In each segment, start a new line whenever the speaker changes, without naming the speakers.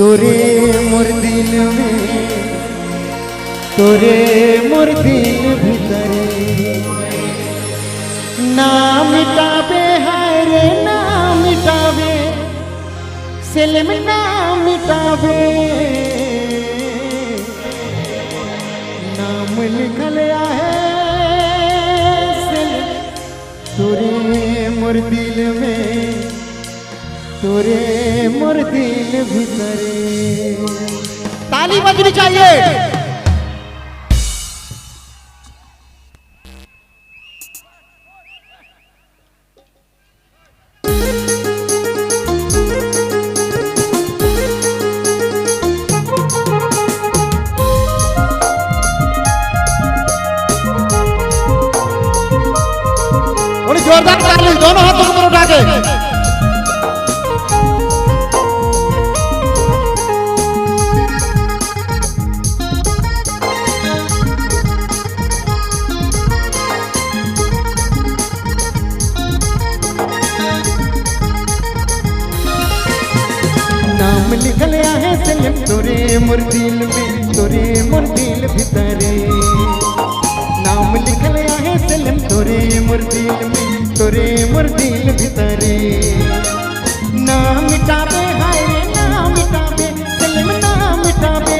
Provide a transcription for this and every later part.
तोरे मोर दिल में, तोरे मोर दिल भीतरे ना मिटावे, हाय रे ना मिटावे, सिलम ना मिटावे, नाम लिखल है सिलम तोरे मोर दिल में, तोरे मोर दिल भीतरे। ताली बजनी चाहिए। जोरदार ताली, दोनों हाथों को ऊपर उठा के। नाम लिखल है सिलम तोरे मोर दिल में, तोरे मोर दिल भीतरे नाम लिखल है सिलम तोरे मोर दिल में, तोरे मोर दिल भीतरे ना मिटावे, हाय रे ना मिटावे, सिलम ना मिटावे,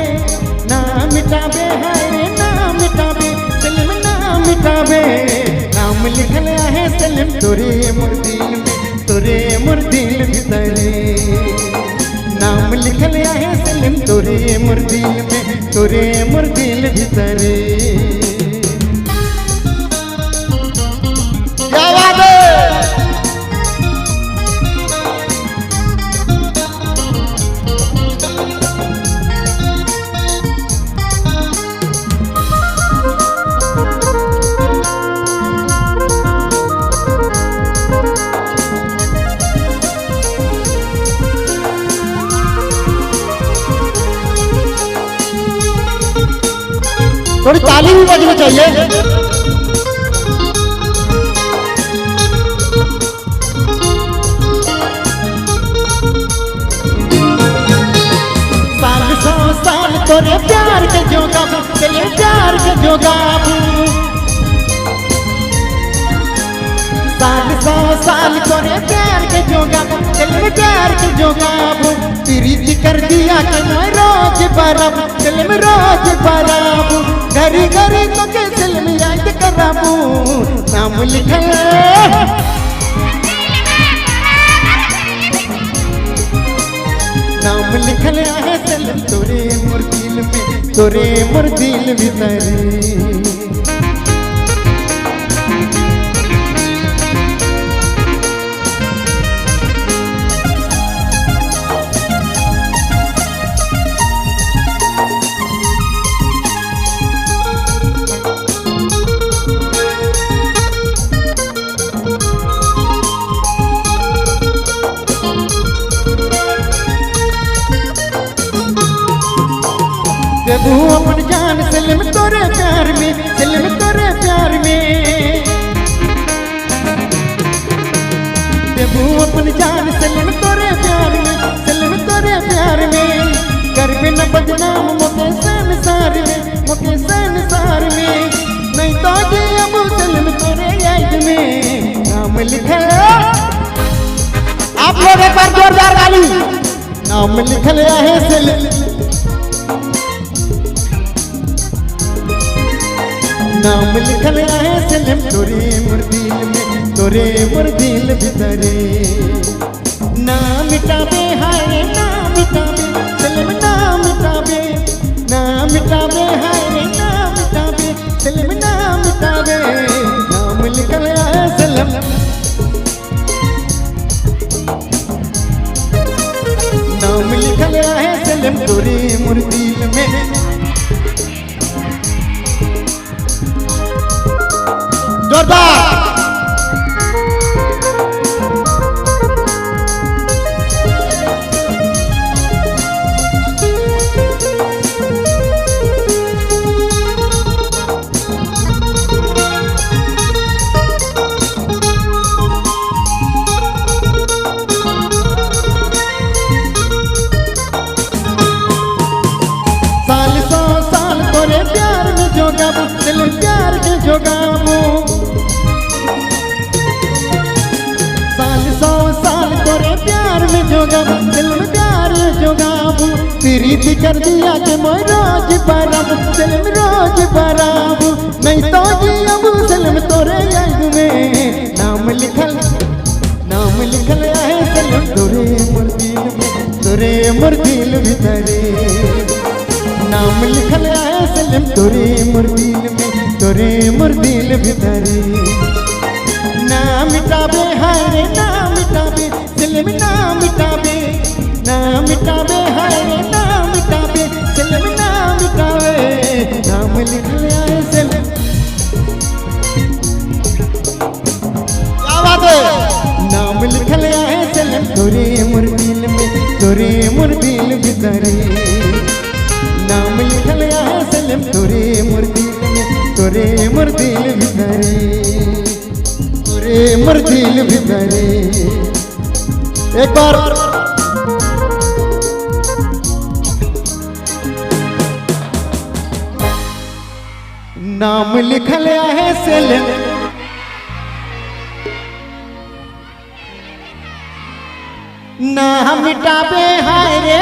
ना मिटावे, हाय रे ना मिटावे, सिलम ना मिटावे, नाम लिखल है सिलम तोरे मोर दिल में, तोरे मोर दिल भीतरे नाम लिखल है सिलम तोरे मोर दिल में, तोरे मोर दिल भीतरे। क्या बात है। थोड़ी ताली भी बजनी चाहिए। साल सौ साल तोरे प्यार के जोगा, तेरे प्यार के जोगा, साल सौ साल तोरे प्यार के जोगा, तेरे प्यार के जोगा, प्रीति कर दिया कि मैं रोज बरब, दिल में रोज बरब, घरी घरी तो के दिल में याद कराबू, नाम लिखल नाम लिखल है सिलम तोरे मोर दिल में, तोरे मोर दिल भीतरे। देबू अपन जान सिलम तोरे प्यार में, सिलम तोरे प्यार में, देबू अपन जान सिलम तोरे प्यार में, सिलम तोरे प्यार में, कर भी न बदनाम मोके संसार में, मोके संसार में, नहीं तो जी अबू सिलम तोरे याद में, नाम लिखल आप लोग एक बार जोरदार ताली। नाम लिखल है सिलम, नाम लिखल है सिलम तोरे मोर दिल में, तोरे मोर दिल भीतरे ना मिटावे, हाय रे ना मिटावे, सिलम ना मिटावे, ना मिटावे, हाय रे ना मिटावे, सिलम ना मिटावे, नाम लिखल है सिलम, नाम लिखल है सिलम तोरे मोर दिल में। जोरदार के जोगाबू साल 100 साल तोरे प्यार में जोगाबू दिल में प्यार जोगाबू प्रीत कर दिया के मैं रोज बराबू दिल में रोज बराबू नहीं तो जियाबू सलम तोरे याद में नाम लिखल है सलम तोरे मोर दिल में तोरे मोर दिल भीतरे नाम लिखल है सलम तोरे मोर दिल में तोरे मोर दिल भीतरे ना मिटाबे हाय रे ना मिटाबे सलम ना मिटाबे हाय रे ना मिटाबे सलम ना मिटाबे नाम लिखल है सलम क्या बात है नाम लिखल है सलम तोरे मोर दिल में तोरे मोर दिल भीतरे नाम लिखल है सलम तोरे मोर दिल में तोरे मोर दिल भीतरे तोरे मोर दिल भीतरे एक बार नाम लिखल है सलम ना मिटाबे हाय रे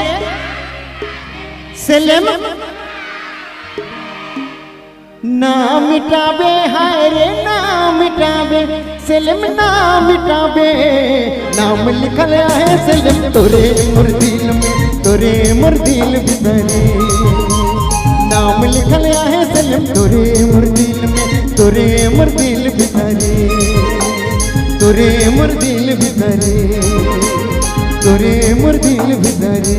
सलम ना मिटाबे हाय रे ना मिटाबे सलम ना मिटाबे नाम लिखल है सलम तोरे मोर दिल में तोरे मोर दिल भीतरे नाम लिखल है सलम तोरे मोर दिल में तोरे मोर दिल भीतरे तोरे मोर दिल भीतरे तोरे मोर दिल भीतरे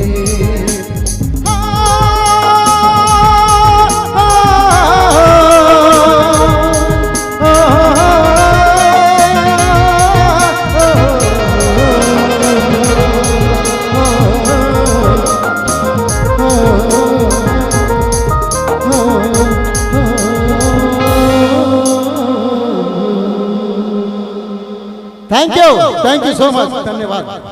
थैंक यू सो मच धन्यवाद।